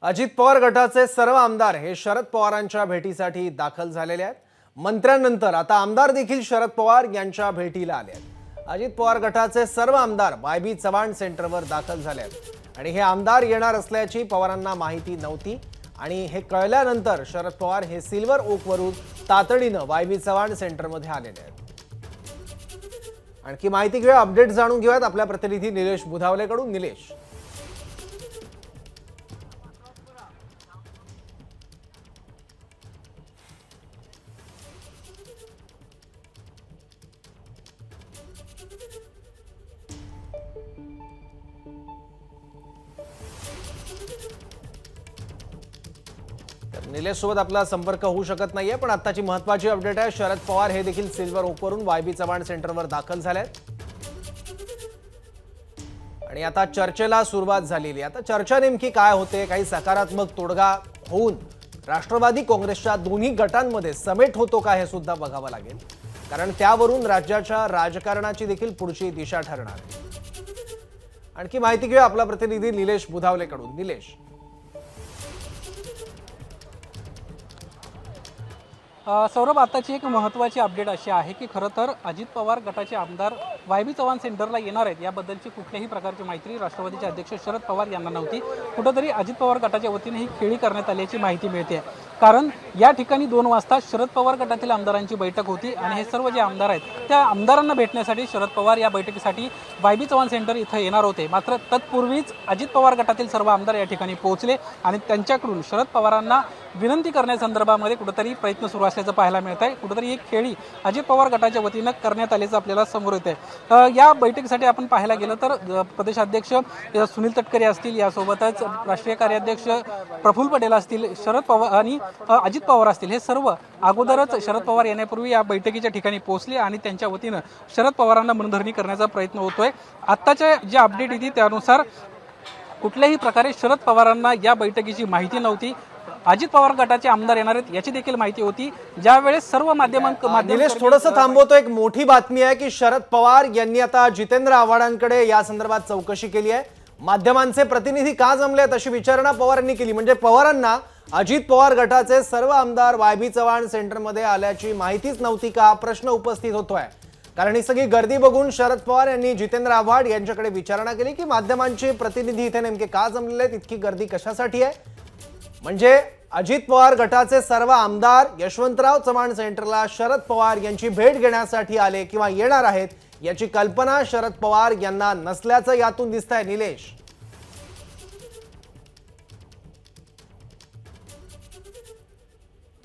अजित पवार गटाचे सर्व आमदार हे शरद पवारांच्या भेटीसाठी दाखल झालेले आहेत। मंत्र्यांनंतर आता आमदार देखील शरद पवार यांच्या भेटीला आले आहेत। अजित पवार गटाचे सर्व आमदार वाय.बी. चव्हाण सेंटरवर दाखल झाले आहेत आणि हे आमदार येणार असल्याची पवारांना माहिती नव्हती आणि हे कळल्यानंतर शरद पवार हे सिल्वर ओकवरून तातडीने वाय.बी. चव्हाण सेंटरमध्ये आलेले आहेत। आणखी माहिती घेऊया, अपडेट जाणून घेऊयात आपल्या प्रतिनिधी निलेश बुधावलेकडून। निलेश, निलेश सोबत आपला संपर्क होऊ शकत नाहीये, पण आताची महत्त्वाची अपडेट आहे। शरद पवार हे देखील सिल्वर ओकवरून वाय.बी. चव्हाण सेंटरवर दाखल झालेत आणि आता चर्चेला सुरुवात झालेली आहे। आता चर्चा नेमकी काय होते, काही सकारात्मक तोडगा होऊन राष्ट्रवादी काँग्रेसच्या दोन्ही गटांमध्ये समेट होतो का हे सुद्धा बघावं लागेल, कारण त्यावरून राज्याच्या राजकारणाची देखील पुढची दिशा ठरणार आहे। आणखी माहिती घेऊया आपला प्रतिनिधी निलेश बुधावलेकडून। निलेश, सौरभ, आताची एक महत्त्वाची अपडेट अशी आहे की खरं तर अजित पवार गटाचे आमदार वाय.बी. चव्हाण सेंटरला येणार आहेत याबद्दलची कुठल्याही प्रकारची माहिती राष्ट्रवादीचे अध्यक्ष शरद पवार यांना नव्हती। कुठंतरी अजित पवार गटाच्या वतीने ही खेळी करण्यात आल्याची माहिती मिळते, कारण या ठिकाणी 2 वाजता शरद पवार गटातील आमदारांची बैठक होती आणि हे सर्व जे आमदार आहेत त्या आमदारांना भेटण्यासाठी शरद पवार या बैठकीसाठी वाय.बी. चव्हाण सेंटर इथं येणार होते। मात्र तत्पूर्वीच अजित पवार गटातील सर्व आमदार या ठिकाणी पोहोचले आणि त्यांच्याकडून शरद पवारांना विनंती करण्यासंदर्भामध्ये कुठेतरी प्रयत्न सुरू असल्याचं पाहायला मिळत आहे। कुठेतरी एक खेळी अजित पवार गटाच्या वतीनं करण्यात आल्याचं आपल्याला समोर येत आहे। या बैठकीसाठी आपण पाहायला गेलं तर प्रदेशाध्यक्ष सुनील तटकरे असतील, यासोबतच राष्ट्रीय कार्याध्यक्ष प्रफुल्ल पटेल असतील, शरद पवार आणि अजित पवार असतील, हे सर्व अगोदरच शरद पवार येण्यापूर्वी या बैठकीच्या ठिकाणी पोहोचले आणि त्यांच्या वतीनं शरद पवारांना मनधरणी करण्याचा प्रयत्न होतोय। आत्ताच्या जे अपडेट येते त्यानुसार कुठल्याही प्रकारे शरद पवारांना या बैठकीची माहिती नव्हती। अजित पवार गटाचे आमदार येणार आहेत याची देखील माहिती होती। ज्या वेळेस सर्व निलेश, थोडंसं थांबवतो। एक मोठी बातमी आहे की शरद पवार यांनी आता जितेंद्र आव्हाडांकडे या संदर्भात चौकशी केली आहे। माध्यमांचे प्रतिनिधी का जमलेत अशी विचारणा पवारांनी केली, म्हणजे पवारांना अजित पवार गटाचे सर्व आमदार वाय.बी. चव्हाण सेंटरमध्ये आल्याची माहितीच नव्हती का, प्रश्न उपस्थित होतोय। कारण ही सगळी गर्दी बघून शरद पवार यांनी जितेंद्र आव्हाड यांच्याकडे विचारणा केली की माध्यमांचे प्रतिनिधी इथे नेमके का जमलेले आहेत, इतकी गर्दी कशासाठी आहे। म्हणजे अजित पवार गटाचे सर्व आमदार यशवंतराव चव्हाण सेंटरला शरद पवार यांची भेट घेण्यासाठी आले किंवा येणार आहेत याची कल्पना शरद पवार यांना नसल्याचं यातून दिसतंय। निलेश,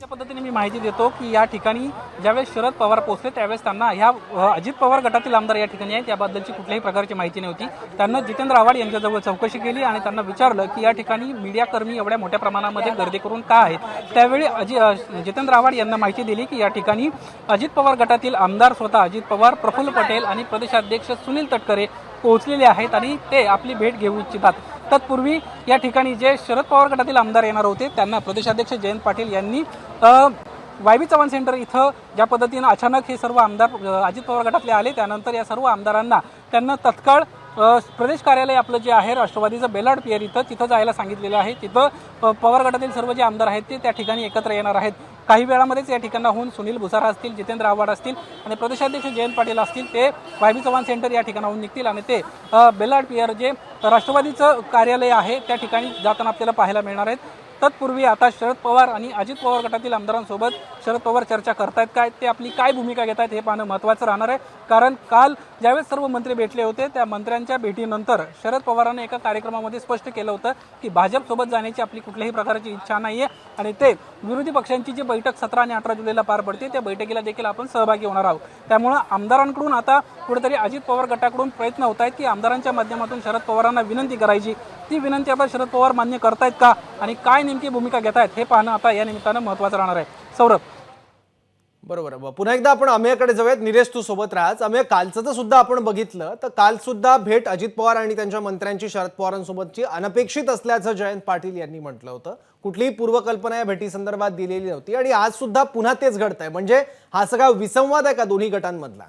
पद्धतीने मी माहिती देतो की या ठिकाणी ज्यावेळेस शरद पवार पोहोचले त्यावेळेस त्यांना ह्या अजित पवार गटातील आमदार या ठिकाणी आहेत याबद्दलची कुठल्याही प्रकारची माहिती नव्हती। त्यांना जितेंद्र आव्हाड यांच्याजवळ चौकशी केली आणि त्यांना विचारलं की या ठिकाणी मीडियाकर्मी एवढ्या मोठ्या प्रमाणामध्ये गर्दी करून का आहेत। त्यावेळी जितेंद्र आव्हाड यांना माहिती दिली की या ठिकाणी अजित पवार गटातील आमदार स्वतः अजित पवार, प्रफुल्ल पटेल आणि प्रदेशाध्यक्ष सुनील तटकरे पोहोचलेले आहेत आणि ते आपली भेट घेऊ इच्छितात। तत्पूर्वी या ठिकाणी जे शरद पवार गटातील आमदार येणार होते त्यांना प्रदेशाध्यक्ष जयंत पाटील यांनी वाय.बी. चव्हाण सेंटर इथं ज्या पद्धतीनं अचानक हे सर्व आमदार अजित पवार गटातले आले, त्यानंतर या सर्व आमदारांना त्यांना तत्काळ प्रदेश कार्यालय आपलं जे आहे राष्ट्रवादीचं बेलाड पियर तिथं जायला सांगितलेलं आहे। तिथं पवार गटातील सर्व जे आमदार आहेत ते त्या ठिकाणी एकत्र येणार आहेत। काही वेळामध्येच या ठिकाणाहून सुनील भुसारा असतील, जितेंद्र आव्हाड असतील आणि प्रदेशाध्यक्ष जयंत पाटील असतील ते वाय.बी. चव्हाण सेंटर या ठिकाणाहून निघतील आणि ते बेलाड पियर जे राष्ट्रवादीचं कार्यालय आहे त्या ठिकाणी जाताना आपल्याला पाहायला मिळणार आहेत। तत्पूर्वी आता शरद पवार आणि अजित पवार गटातील आमदारांसोबत शरद पवार चर्चा करतायत काय, ते आपली काय भूमिका घेत आहेत हे पाहणं महत्त्वाचं राहणार आहे। कारण काल ज्यावेळेस सर्व मंत्री भेटले होते त्या मंत्र्यांच्या भेटीनंतर शरद पवारांनी एका कार्यक्रमामध्ये स्पष्ट केलं होतं की भाजपसोबत जाण्याची आपली कुठल्याही प्रकारची इच्छा नाही आहे आणि ते विरोधी पक्षांची जी बैठक 17 आणि 18 जुलैला पार पडते त्या बैठकीला देखील आपण सहभागी होणार आहोत। त्यामुळे आमदारांकडून आता कुठेतरी अजित पवार गटाकडून प्रयत्न होत आहेत की आमदारांच्या माध्यमातून शरद पवारांना विनंती करायची, ती विनंती आता शरद पवार मान्य करतायत का आणि काय नेमकी भूमिका घेत आहेत हे पाहणं आता या निमित्तानं महत्त्वाचं राहणार आहे। सौरभ, बरोबर, पुन्हा एकदा आपण अमेयकडे जाऊयात। निलेश, तू सोबत राहाच। अमेय, कालचं सुद्धा आपण बघितलं तर काल सुद्धा भेट अजित पवार आणि त्यांच्या मंत्र्यांची शरद पवारांसोबतची अनपेक्षित असल्याचं जयंत पाटील यांनी म्हटलं होतं। कुठलीही पूर्वकल्पना या भेटी संदर्भात दिलेली नव्हती आणि आज सुद्धा पुन्हा तेच घडतंय। म्हणजे हा सगळा विसंवाद आहे का दोन्ही गटांमधला?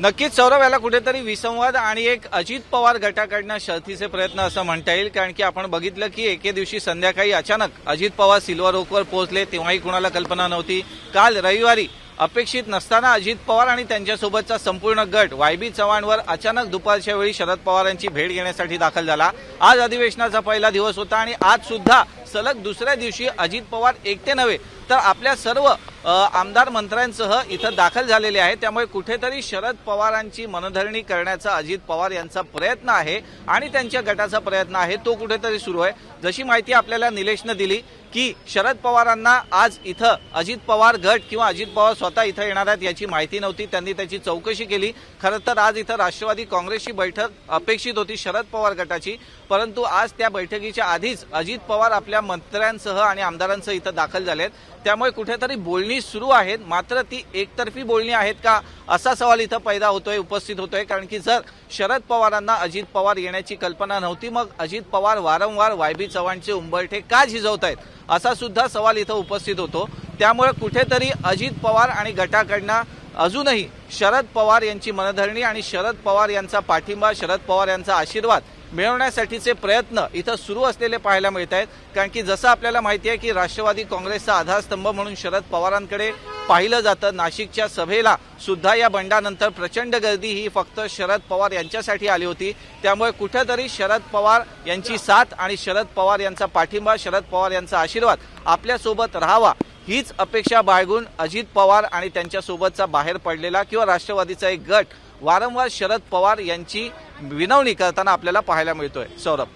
नक्कीच सौरभ, याला कुठेतरी विसंवाद आणि एक अजित पवार गटाकडनं शर्थीचे प्रयत्न असं म्हणता येईल. कारण की आपण बघितलं की एके दिवशी संध्याकाळी अचानक अजित पवार सिल्वर ओकवर पोहोचले, तेव्हाही कुणाला कल्पना नव्हती. काल रविवारी अपेक्षित नसताना अजित पवार आणि त्यांच्यासोबतचा संपूर्ण गट वाय.बी. चव्हाणवर अचानक दुपारच्या वेळी शरद पवारांची भेट घेण्यासाठी दाखल झाला. आज अधिवेशनाचा पहिला दिवस होता आणि आज सुद्धा सलग दुसऱ्या दिवशी अजित पवार एकटे नव्हे तर आपल्या सर्व आमदार मंत्र्यांसह इथं दाखल झालेले आहेत. त्यामुळे कुठेतरी शरद पवारांची मनधरणी करण्याचा अजित पवार यांचा प्रयत्न आहे आणि त्यांच्या गटाचा प्रयत्न आहे तो कुठेतरी सुरू आहे. जशी माहिती आपल्याला निलेशनं दिली की शरद पवारांना आज इथं अजित पवार गट किंवा अजित पवार स्वतः इथं येणार आहेत याची माहिती नव्हती. त्यांनी त्याची चौकशी केली. खरं तर आज इथं राष्ट्रवादी काँग्रेसची बैठक अपेक्षित होती शरद पवार गटाची, परंतु आज त्या बैठकीच्या आधीच अजित पवार आपल्या मंत्र्यांसह आणि आमदारांसह इथं दाखल झालेत. त्यामुळे कुठेतरी बोलणी सुरू आहेत, मात्र ती एकतर्फी बोलणी आहेत का असा सवाल इथं पैदा होतोय, उपस्थित होतोय. कारण की जर शरद पवारांना अजित पवार येण्याची कल्पना नव्हती, मग अजित पवार वारंवार वाय.बी. चव्हाणचे उंबरठे का झिजवत आहेत असा सुद्धा सवाल इथं उपस्थित होतो. त्यामुळे कुठेतरी अजित पवार आणि गटाकडनं अजूनही शरद पवार यांची मनधरणी आणि शरद पवार यांचा पाठिंबा, शरद पवार यांचा आशीर्वाद मिळवण्यासाठीचे प्रयत्न इथं सुरू असलेले पाहायला मिळत आहेत. कारण की जसं आपल्याला माहिती आहे की राष्ट्रवादी काँग्रेसचा आधारस्तंभ म्हणून शरद पवारांकडे पाहिलं जातं. नाशिकच्या सभेला सुद्धा या बंडानंतर प्रचंड गर्दी ही फक्त शरद पवार यांच्यासाठी आली होती. त्यामुळे कुठेतरी शरद पवार यांची साथ आणि शरद पवार यांचा पाठिंबा, शरद पवार यांचा आशीर्वाद आपल्यासोबत राहावा हीच अपेक्षा बाळगून अजित पवार आणि त्यांच्यासोबतचा बाहेर पडलेला किंवा राष्ट्रवादीचा एक गट वारंवार शरद पवार यांची विनवणी करताना आपल्याला पाहायला मिळतोय. सौरभ,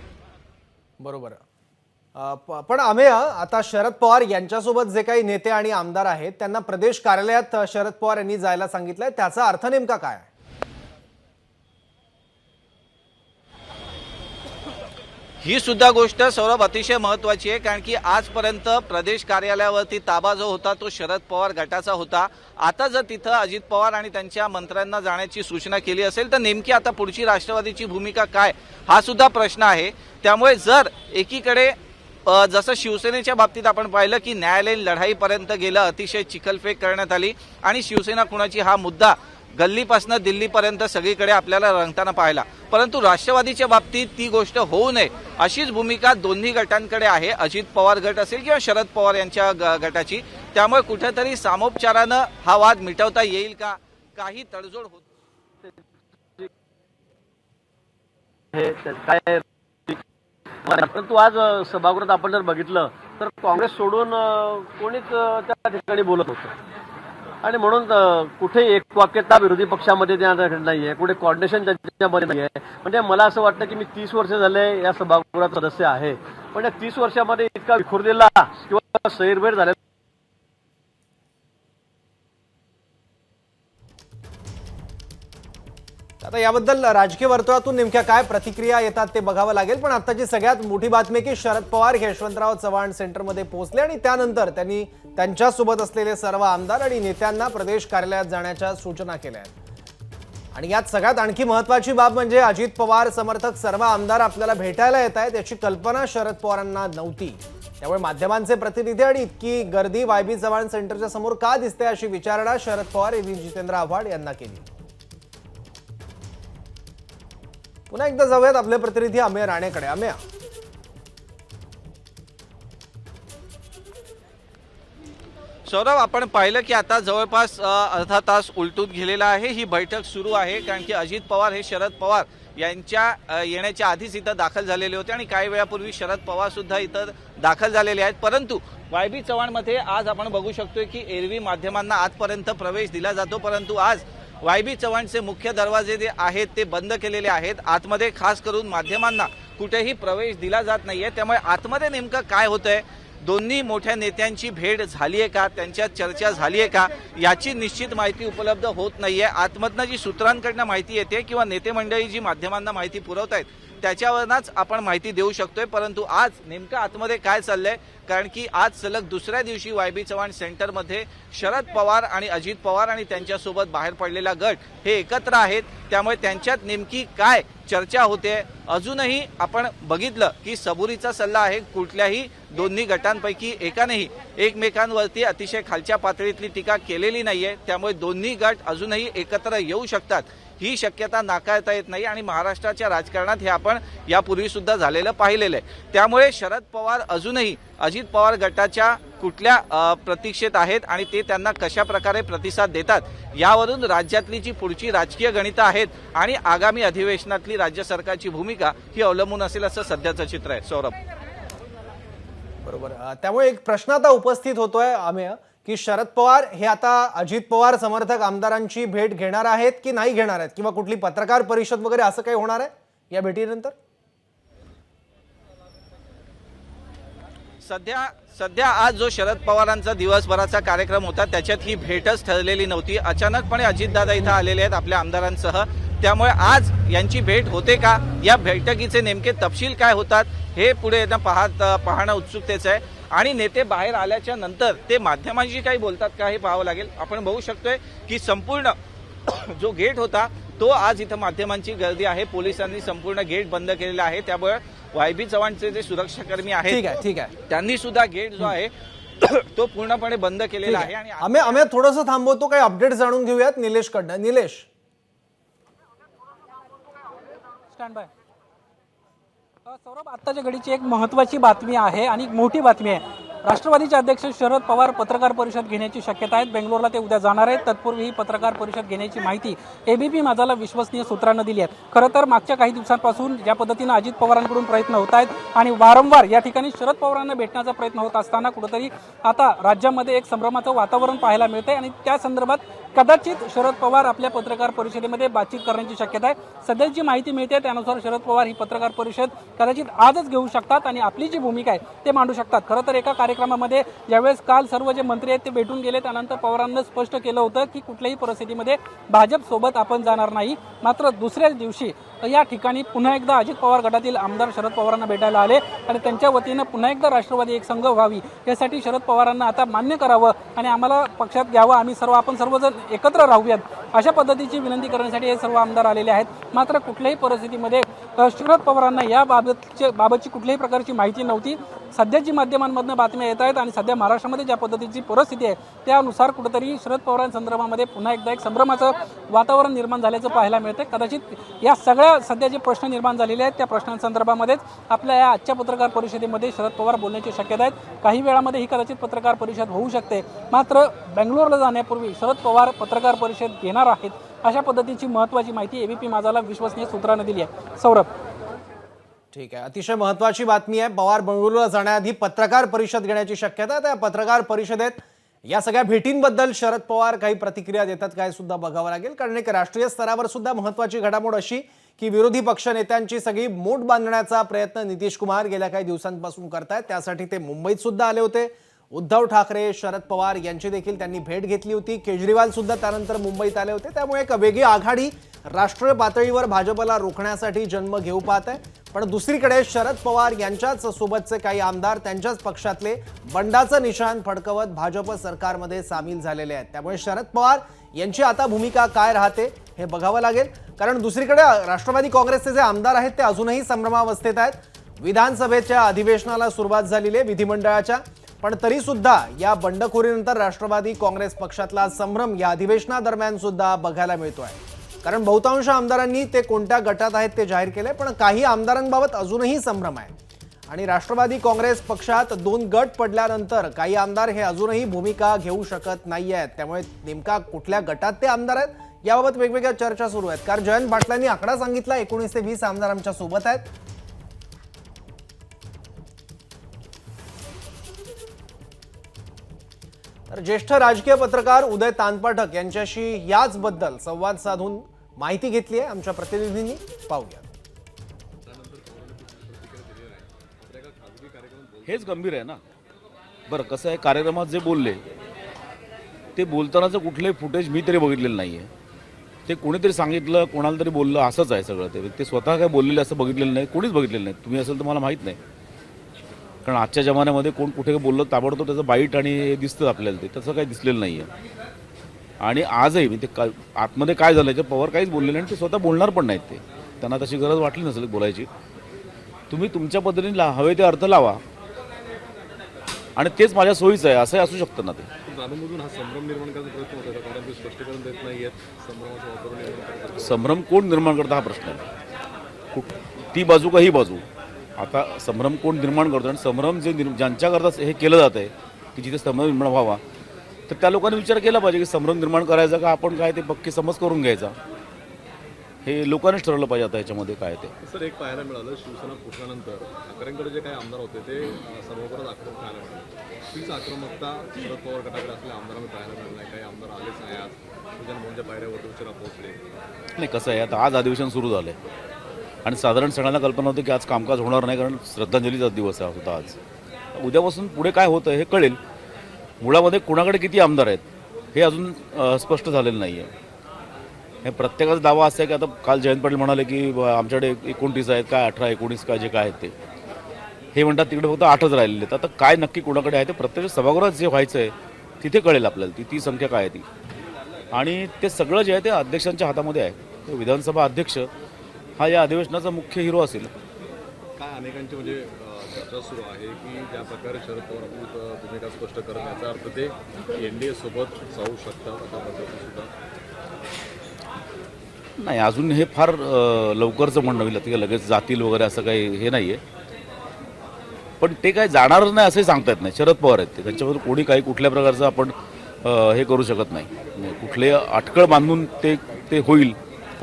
बरोबर. पण अमेय, आता शरद पवार यांच्यासोबत जे काही नेते आणि आमदार आहेत त्यांना प्रदेश कार्यालयात शरद पवार यांनी जायला सांगितलंय, त्याचा अर्थ नेमका काय आहे? ही सुद्धा गोष्ट सौरभ अतिशय महत्वाची आहे. कारण की आजपर्यंत प्रदेश कार्यालयावरती ताबा जो होता तो शरद पवार गटाचा होता. आता जर तिथं अजित पवार आणि त्यांच्या मंत्र्यांना जाण्याची सूचना केली असेल तर नेमकी आता पुढची राष्ट्रवादीची भूमिका काय हा सुद्धा प्रश्न आहे. त्यामुळे जर एकीकडे जसं शिवसेनेच्या बाबतीत आपण पाहिलं की न्यायालयीन लढाईपर्यंत गेलं, अतिशय चिखलफेक करण्यात आली आणि शिवसेना कुणाची हा मुद्दा गल्लीपासून दिल्लीपर्यंत सगळीकडे आपल्याला रंगताना पाहिला. परंतु राष्ट्रवादीच्या बाबतीत ती गोष्ट होऊ नये अशीच भूमिका दोन्ही गटांकडे आहे, अजित पवार गट असेल किंवा शरद पवार यांच्या गटाची. त्यामुळे कुठेतरी सामोपचारानं हा वाद मिटवता येईल का, काही तडजोड होत काय. परंतु आज सभागृहात आपण जर बघितलं तर काँग्रेस सोडून कोणीच त्या ठिकाणी बोलत होतं आणि म्हणून कुठे एकवाक्यता विरोधी पक्षामध्ये नाहीये, कुठे कॉर्डिनेशन त्यांच्यामध्ये नाहीये. म्हणजे मला असं वाटतं की मी 30 वर्ष झाले या सभागृहात सदस्य आहे, पण या 30 वर्षामध्ये इतका विखुरलेला किंवा सैरभैर झालेला आता याबद्दल राजकीय वर्तुळातून नेमक्या काय प्रतिक्रिया येतात ते बघावं लागेल. पण आताची सगळ्यात मोठी बातमी की शरद पवार हे यशवंतराव चव्हाण सेंटरमध्ये पोहोचले आणि त्यानंतर त्यांनी त्यांच्यासोबत असलेले सर्व आमदार आणि नेत्यांना प्रदेश कार्यालयात जाण्याच्या सूचना केल्या आहेत. आणि यात सगळ्यात आणखी महत्वाची बाब म्हणजे अजित पवार समर्थक सर्व आमदार आपल्याला भेटायला येत आहेत याची कल्पना शरद पवारांना नव्हती. त्यामुळे माध्यमांचे प्रतिनिधी आणि इतकी गर्दी वाय.बी. चव्हाण सेंटरच्या समोर का दिसते अशी विचारणा शरद पवार यांनी जितेंद्र आव्हाड यांना केली. पुन्हा एकदा जाऊयात आपले प्रतिनिधी अमेय राणेकडे. अमेय, सौरभ, आपण पाहिलं की आता जवळपास अर्धा तास उलटून गेलेला आहे. ही बैठक सुरू आहे कारण की अजित पवार हे शरद पवार यांच्या येण्याच्या आधीच इथं दाखल झालेले होते आणि काही वेळापूर्वी शरद पवार सुद्धा इथं दाखल झालेले आहेत. परंतु वाय.बी. चव्हाणमध्ये आज आपण बघू शकतोय की एरवी माध्यमांना आजपर्यंत प्रवेश दिला जातो, परंतु आज वाय.बी. चव्हाणचे मुख्य दरवाजे जे आहेत ते बंद केलेले आहेत. आतमध्ये खास करून माध्यमांना कुठेही प्रवेश दिला जात नाहीये. त्यामुळे आतमध्ये नेमकं काय होतंय, दोन्ही मोठ्या नेत्यांची भेट झाली आहे का, त्यांच्यात चर्चा झाली आहे का याची निश्चित माहिती उपलब्ध होत नाहीये. आतमधनं जी सूत्रांकडनं माहिती येते किंवा नेते मंडळी जी माध्यमांना माहिती पुरवतायत त्याच्यावरच आपण माहिती देऊ शकतोय. परंतु आज नेमकं आतमध्ये काय चाललंय, कारण की आज सलग दुसऱ्या दिवशी वाय.बी. चव्हाण सेंटरमध्ये शरद पवार आणि अजित पवार आणि त्यांच्यासोबत बाहेर पडलेला गट हे एकत्र आहेत. त्यामुळे त्यांच्यात नेमकी काय चर्चा होते अजूनही आपण बघितलं की सबुरीचा सल्ला आहे. कुठल्याही दोन्ही गटांपैकी एकानेही एकमेकांवरती अतिशय खालच्या पातळीतली टीका केलेली नाहीये, त्यामुळे दोन्ही गट अजूनही एकत्र येऊ शकतात ही शक्यता नाकारता येत नाही आणि महाराष्ट्राच्या राजकारणात हे आपण यापूर्वी सुद्धा झालेलं पाहिलेलं आहे। त्यामुळे शरद पवार अजूनही अजित पवार गटाच्या कुठल्या प्रतीक्षेत आहेत आणि ते त्यांना कशा प्रकारे प्रतिसाद देतात यावरून राज्यातली जी पुढची राजकीय गणितं आहेत आणि आगामी अधिवेशनातली राज्य सरकारची भूमिका ही अवलंबून असेल असं सध्याचं चित्र आहे। सौरभ, बरोबर, त्यामुळे एक प्रश्न आता उपस्थित होतोय आम्ही की शरद पवार हे आता अजित पवार समर्थक आमदारांची भेट घेणार आहेत की नाही घेणार आहेत, किंवा कुठली पत्रकार परिषद वगैरे असं काही होणार आहे या भेटीनंतर? सध्या आज जो शरद पवारांचा दिवसभराचा कार्यक्रम होता त्याच्यात ही भेटच ठरलेली नव्हती। अचानकपणे अजितदादा इथं आलेले आहेत आपल्या आमदारांसह, त्यामुळे आज यांची भेट होते का, या बैठकीचे नेमके तपशील काय होतात हे पुढे पाहणं उत्सुकतेचं आहे आणि नेते बाहेर आल्याच्या नंतर ते माध्यमांशी काही बोलतात का हे पाहावं लागेल। आपण बघू शकतोय की संपूर्ण जो गेट होता तो आज इथं माध्यमांची गर्दी आहे, पोलिसांनी संपूर्ण गेट बंद केलेला आहे, त्यामुळे वायबी चव्हाणचे जे सुरक्षाकर्मी आहेत ठीक आहे त्यांनी सुद्धा गेट जो आहे तो पूर्णपणे बंद केलेला आहे। आणि आम्ही थोडंसं थांबवतो, काही अपडेट जाणून घेऊयात निलेश कडनं। Nilesh, stand by. सौरभ, आत्ताच्या घडीची एक महत्त्वाची बातमी आहे आणि एक मोठी बातमी आहे। राष्ट्रवादीचे अध्यक्ष शरद पवार पत्रकार परिषद घेण्याची शक्यता आहे। बेंगलोरला ते उद्या जाणार आहेत। तत्पूर्वी ही पत्रकार परिषद घेण्याची माहिती एबीपी माझाला विश्वसनीय सूत्रांनी दिली आहे। खरं तर मागच्या काही दिवसांपासून ज्या पद्धतीनं अजित पवारांकडून प्रयत्न होत आहेत आणि वारंवार या ठिकाणी शरद पवारांना भेटण्याचा प्रयत्न होत असताना कुठेतरी आता राज्यामध्ये एक संभ्रमाचं वातावरण पाहायला मिळतंय आणि त्या संदर्भात कदाचित शरद पवार आपल्या पत्रकार परिषदेमध्ये बातचीत करण्याची शक्यता आहे। सध्याची माहिती मिळते त्यानुसार शरद पवार ही पत्रकार परिषद कदाचित आजच घेऊ शकतात आणि आपली जी भूमिका आहे ते मांडू शकतात। खरं तर एका कार्यक्रमामध्ये ज्यावेळेस काल सर्व जे मंत्री आहेत ते भेटून गेले त्यानंतर पवारांनी स्पष्ट केलं होतं की कुठल्याही परिस्थितीमध्ये भाजप सोबत आपण जाणार नाही। मात्र दुसऱ्याच दिवशी या ठिकाणी पुन्हा एकदा अजित पवार गटातील आमदार शरद पवारांना भेटायला आले आणि त्यांच्या वतीनं पुन्हा एकदा राष्ट्रवादी एक संघ व्हावी यासाठी शरद पवारांना आता मान्य करावं आणि आम्हाला पक्षात घ्यावं, आपण सर्वजण एकत्र राहूयात अशा पद्धतीची विनंती करण्यासाठी हे सर्व आमदार आलेले आहेत। मात्र कुठल्याही परिस्थितीमध्ये शरद पवारांना या बाबतची कुठल्याही प्रकारची माहिती नव्हती। सध्याची माध्यमांमधून बातम्या येत आहेत आणि सध्या महाराष्ट्रामध्ये ज्या पद्धतीची परिस्थिती आहे त्यानुसार कुठेतरी शरद पवारांसंदर्भामध्ये पुन्हा एकदा एक संभ्रमाचं वातावरण निर्माण झाल्याचं पाहायला मिळते। कदाचित या सगळ्या सध्या जे प्रश्न निर्माण झालेले आहेत त्या प्रश्नांसंदर्भामध्येच आपल्या या आजच्या पत्रकार परिषदेमध्ये शरद पवार बोलण्याची शक्यता आहे। काही वेळामध्ये ही कदाचित पत्रकार परिषद होऊ शकते। मात्र बेंगलोरला जाण्यापूर्वी शरद पवार पत्रकार परिषद घेणार आहेत अशा पद्धतीची महत्त्वाची माहिती एबीपी माझाला विश्वसनीय सूत्रांनी दिली आहे। सौरभ, ठीक आहे, अतिशय महत्त्वाची बातमी आहे। पवार बंगळुरूला जाण्याआधी पत्रकार परिषद घेण्याची शक्यता आहे। त्या पत्रकार परिषदेत या सगळ्या भेटींबद्दल शरद पवार काही प्रतिक्रिया देतात काय सुद्धा बघावं लागेल, कारण एक राष्ट्रीय स्तरावर सुद्धा महत्त्वाची घडामोड अशी की विरोधी पक्ष नेत्यांची सगळी मोठ बांधण्याचा प्रयत्न नितीश कुमार गेल्या काही दिवसांपासून करतायत। त्यासाठी ते मुंबईत सुद्धा आले होते। उद्धव ठाकरे, शरद पवार यांची देखील त्यांनी भेट घेतली होती। केजरीवाल सुद्धा त्यानंतर मुंबईत आले होते। त्यामुळे एक वेगळी आघाडी राष्ट्रीय पातळीवर भाजपला रोखण्यासाठी जन्म घेऊ पाहत आहे। पण दुसरीकडे शरद पवार यांच्याच सोबतचे काही आमदार त्यांच्याच पक्षातले बंडाचं निशाण फडकवत भाजप सरकारमध्ये सामील झालेले आहेत। त्यामुळे शरद पवार यांची आता भूमिका काय राहते हे बघावं लागेल, कारण दुसरीकडे राष्ट्रवादी काँग्रेसचे जे आमदार आहेत ते अजूनही संभ्रमावस्थेत आहेत। विधानसभेच्या अधिवेशनाला सुरुवात झालेली आहे विधिमंडळाच्या, पण तरी सुद्धा या बंडखोरीनंतर राष्ट्रवादी काँग्रेस पक्षातला संभ्रम या अधिवेशनादरम्यान सुद्धा बघायला मिळतोय। कारण बहुतांश आमदारांनी ते कोणत्या गटात आहेत ते जाहीर केले, पण काही आमदारांबाबत अजूनही संभ्रम आहे आणि राष्ट्रवादी काँग्रेस पक्षात 2 गट पडल्यानंतर काही आमदार हे अजूनही भूमिका घेऊ शकत नाही आहेत। त्यामुळे नेमका कुठल्या गटात ते आमदार आहेत याबाबत वेगवेगळ्या चर्चा सुरू आहेत। कारण जयंत पाटलांनी आकडा सांगितला 19 ते 20 आमदार आमच्या सोबत आहेत। तर ज्येष्ठ राजकीय पत्रकार उदय तानपाठक यांच्याशी याचबद्दल संवाद साधून माहिती घेतली आहे आमच्या प्रतिनिधींनी, पाहूया। हेच गंभीर आहे ना। बरं, कसं आहे, कार्यक्रमात जे बोलले ते बोलतानाचं कुठलंही फुटेज मी तरी बघितलेलं नाही आहे। ते कोणीतरी सांगितलं, कोणाला तरी बोललं, असंच आहे सगळं। ते स्वतः काय बोललेले असं बघितलेलं नाही, कोणीच बघितलेलं नाही। तुम्ही असेल तर मला माहीत नाही, कारण आजच्या जमान्यामध्ये कोण कुठे बोललं ताबडतोब त्याचं बाईट आणि दिसतं आपल्याला, ते तसं काही दिसलेलं नाही आहे। आणि आजही मी ते आतमध्ये काय झालं ते पवार काहीच बोलले नाही आणि ते स्वतः बोलणार पण नाहीत। ते त्यांना तशी गरज वाटली नसेल बोलायची। तुम्ही तुमच्या पद्धतीने हवे ते अर्थ लावा, आणि तेच माझ्या सोयीचं आहे असंही असू शकतं ना ते. जाणूनबुजून हा संभ्रम निर्माण करण्याचा प्रयत्न होता का? कारण ते स्पष्टीकरण देत नाहीयेत, संभ्रमाचं वातावरण निर्माण करतात. संभ्रम कोण निर्माण करतं हा प्रश्न आहे. ती बाजू का ही बाजू. आता संभ्रम कोण निर्माण करतो आणि संभ्रम ज्यांच्याकरता हे केलं जातं आहे की जिथे संभ्रम निर्माण व्हावा, तर त्या लोकांनी विचार केला पाहिजे की संभ्रम निर्माण करायचा का आपण काय ते पक्की समज करून घ्यायचा. हे लोकांनीच ठरवलं पाहिजे आता याच्यामध्ये काय ते. सर, एक पाहायला मिळालं, शिवसेना फुटल्यानंतर ठाकरेंकडे जे काही आमदार होते ते सर्वपरच आक्रमक पाहायला मिळाले. तीच आक्रमकता शरद पवार गटाकडे असलेल्या आमदारांना पाहायला मिळालं नाही. काही आमदार आलेच नाही. आज सुजन मोहनच्या पायऱ्यावर उशिरा पोहोचले. नाही, कसं आहे, आता आज अधिवेशन सुरू झालं आहे आणि साधारण सगळ्यांना कल्पना होती की आज कामकाज होणार नाही, कारण श्रद्धांजलीचा दिवस होता आज. उद्यापासून पुढे काय होतं हे कळेल. मुळामध्ये कुणाकडे किती आमदार आहेत हे अजून स्पष्ट झालेलं नाही आहे. हे प्रत्येकाचा दावा असा आहे की आता काल जयंत पाटील म्हणाले की आमच्याकडे 29 आहेत, काय 18, 19 काय जे काय आहेत ते. हे म्हणतात तिकडे फक्त 8च राहिलेले आहेत. आता काय नक्की कुणाकडे आहे ते प्रत्यक्ष सभागृहात जे व्हायचं आहे तिथे कळेल आपल्याला ती संख्या काय आहे ती. आणि ते सगळं जे आहे ते अध्यक्षांच्या हातामध्ये आहे. विधानसभा अध्यक्ष हा या अधिवेशनाचा मुख्य हिरो असेल. काय अनेकांची म्हणजे चर्चा सुरू आहे की ज्या प्रकारे शरद पवार भूमिका स्पष्ट करत याचा अर्थ ते NDA सोबत जाऊ शकतात अशा पद्धतीने सुद्धा. नाही, अजून हे फार लवकरचं म्हणणं होईल. ते लगेच जातील वगैरे असं काही हे नाही आहे. पण ते काय जाणारच नाही असंही सांगता येत नाही. शरद पवार आहेत ते, त्यांच्याबद्दल कोणी काही कुठल्या प्रकारचं आपण हे करू शकत नाही. कुठले अटकळ बांधून ते होईल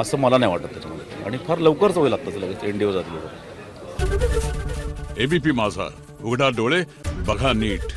असं मला नाही वाटत त्याच्यामध्ये. आणि फार लवकरच होईल आत्ताच लगेच NDA जातील वगैरे. ABP माझा, उघडा डोळे बघा नीट.